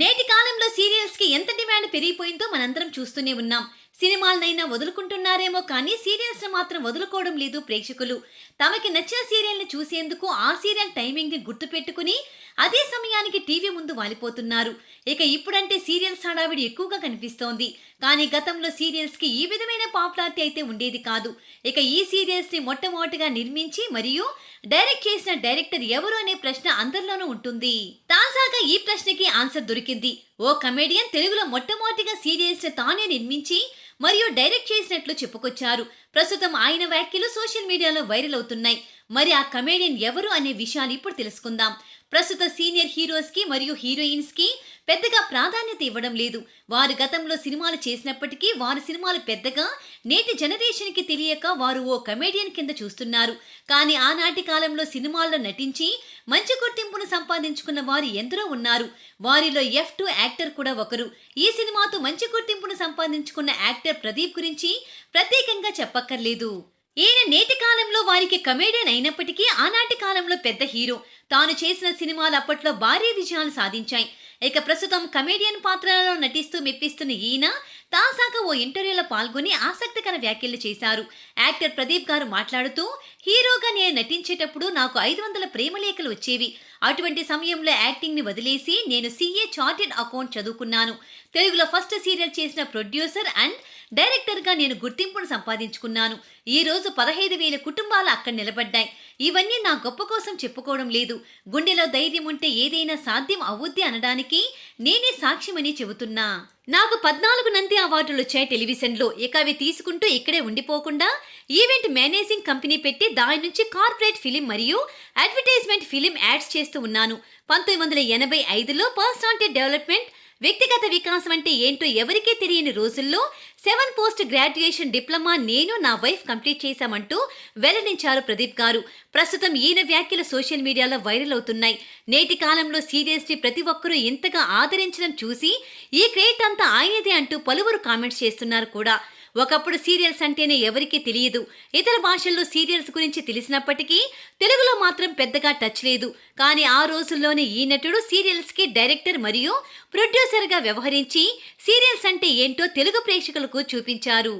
నేటి కాలంలో సీరియల్స్ కి ఎంత డిమాండ్ పెరిగిపోయిందో మనందరం చూస్తూనే ఉన్నాం. సినిమాలనైనా వదులుకుంటున్నారేమో కానీ సీరియల్స్ ని మాత్రం వదులుకోవడం లేదు ప్రేక్షకులు. తమకి నచ్చిన సీరియల్ ని చూసేందుకు ఆ సీరియల్ టైమింగ్ ని గుర్తుపెట్టుకుని అదే సమయానికి టీవీ ముందు వాలిపోతున్నారు. ఇక ఇప్పుడంటే సీరియల్స్ హడావిడి ఎక్కువగా కనిపిస్తోంది. కానీ గతంలో సీరియల్స్ కి ఈ విధమైన పాపులారిటీ అయితే ఉండేది కాదు. ఇక ఈ సీరియల్స్ ని మొట్టమొదటిగా నిర్మించి మరియు డైరెక్ట్ చేసిన డైరెక్టర్ ఎవరు అనే ప్రశ్న అందరిలోనూ ఉంటుంది. తాజాగా ఈ ప్రశ్నకి ఆన్సర్ దొరికింది. ఓ కమెడియన్ తెలుగులో మొట్టమొదటిగా సీరియల్స్ ని తానే నిర్మించి మరియు డైరెక్ట్ చేసినట్లు చెప్పుకొచ్చారు. ప్రస్తుతం ఆయన వ్యాఖ్యలు సోషల్ మీడియాలో వైరల్ అవుతున్నాయి. మరి ఆ కమెడియన్ ఎవరు అనే విషయాలు ఇప్పుడు తెలుసుకుందాం. ప్రస్తుత సీనియర్ హీరోస్ కి మరియు హీరోయిన్స్ కి పెద్దగా ప్రాధాన్యత ఇవ్వడం లేదు. వారు గతంలో సినిమాలు చేసినప్పటికీ వారి సినిమాలు పెద్దగా నేటి జనరేషన్ కి తెలియక వారు ఓ కమెడియన్ కింద చూస్తున్నారు. కానీ ఆనాటి కాలంలో సినిమాల్లో నటించి మంచి గుర్తింపును సంపాదించుకున్న వారు ఎందరో ఉన్నారు. వారిలో F2 యాక్టర్ కూడా ఒకరు. ఈ సినిమాతో మంచి గుర్తింపును సంపాదించుకున్న యాక్టర్ ప్రదీప్ గురించి ప్రత్యేకంగా చెప్పక్కర్లేదు. ఈయన నేటి కాలంలో వారికి కమెడియన్ అయినప్పటికీ ఆనాటి కాలంలో పెద్ద హీరో. తాను చేసిన సినిమాలు అప్పట్లో భారీ విజయాలు సాధించాయి. ఇక ప్రస్తుతం కమెడియన్ పాత్రలలో నటిస్తూ మెప్పిస్తున్న ఈయన తాజాగా ఓ ఇంటర్వ్యూలో పాల్గొని ఆసక్తికర వ్యాఖ్యలు చేశారు. యాక్టర్ ప్రదీప్ గారు మాట్లాడుతూ, హీరోగా నేను నటించేటప్పుడు నాకు 500 ప్రేమలేఖలు వచ్చేవి. అటువంటి సమయంలో యాక్టింగ్ ని వదిలేసి నేను CA చార్టెడ్ అకౌంట్ చదువుకున్నాను. తెలుగులో ఫస్ట్ సీరియల్ చేసిన ప్రొడ్యూసర్ అండ్ డైరెక్టర్ గా నేను గుర్తింపును సంపాదించుకున్నాను. ఈ రోజు 15,000 కుటుంబాలు అక్కడ నిలబడ్డాయి. ఇవన్నీ నా గొప్ప కోసం చెప్పుకోవడం లేదు. గుండెలో ధైర్యం ఉంటే ఏదైనా సాధ్యం అవుద్ది అనడానికి నేనే సాక్ష్యమని చెబుతున్నా. నాకు 14 నంది అవార్డులు వచ్చాయి టెలివిజన్లో. ఇక అవి తీసుకుంటూ ఇక్కడే ఉండిపోకుండా ఈవెంట్ మేనేజింగ్ కంపెనీ పెట్టి దాని నుంచి కార్పొరేట్ ఫిలిం మరియు అడ్వర్టైజ్మెంట్ ఫిలిం యాడ్స్ చేస్తూ ఉన్నాను. 1985లో పర్సనాలిటీ డెవలప్మెంట్, వ్యక్తిగత వికాసం అంటే ఏంటో ఎవరికీ తెలియని రోజుల్లో 7 పోస్ట్ గ్రాడ్యుయేషన్ డిప్లొమా నేను నా వైఫ్ కంప్లీట్ చేశామంటూ వెల్లడించారు ప్రదీప్ గారు. ప్రస్తుతం ఈయన వ్యాఖ్యలు సోషల్ మీడియాలో వైరల్ అవుతున్నాయి. నేటి కాలంలో సీరియల్స్ ని ప్రతి ఒక్కరూ ఇంతగా ఆదరించడం చూసి ఈ క్రెడిట్ అంతా ఆయనదే అంటూ పలువురు కామెంట్స్ చేస్తున్నారు కూడా. ఒకప్పుడు సీరియల్స్ అంటేనే ఎవరికీ తెలియదు. ఇతర భాషల్లో సీరియల్స్ గురించి తెలిసినప్పటికీ తెలుగులో మాత్రం పెద్దగా టచ్ లేదు. కానీ ఆ రోజుల్లోనే ఈ నటుడు సీరియల్స్ కి డైరెక్టర్ మరియు ప్రొడ్యూసర్ గా వ్యవహరించి సీరియల్స్ అంటే ఏంటో తెలుగు ప్రేక్షకులకు చూపించారు.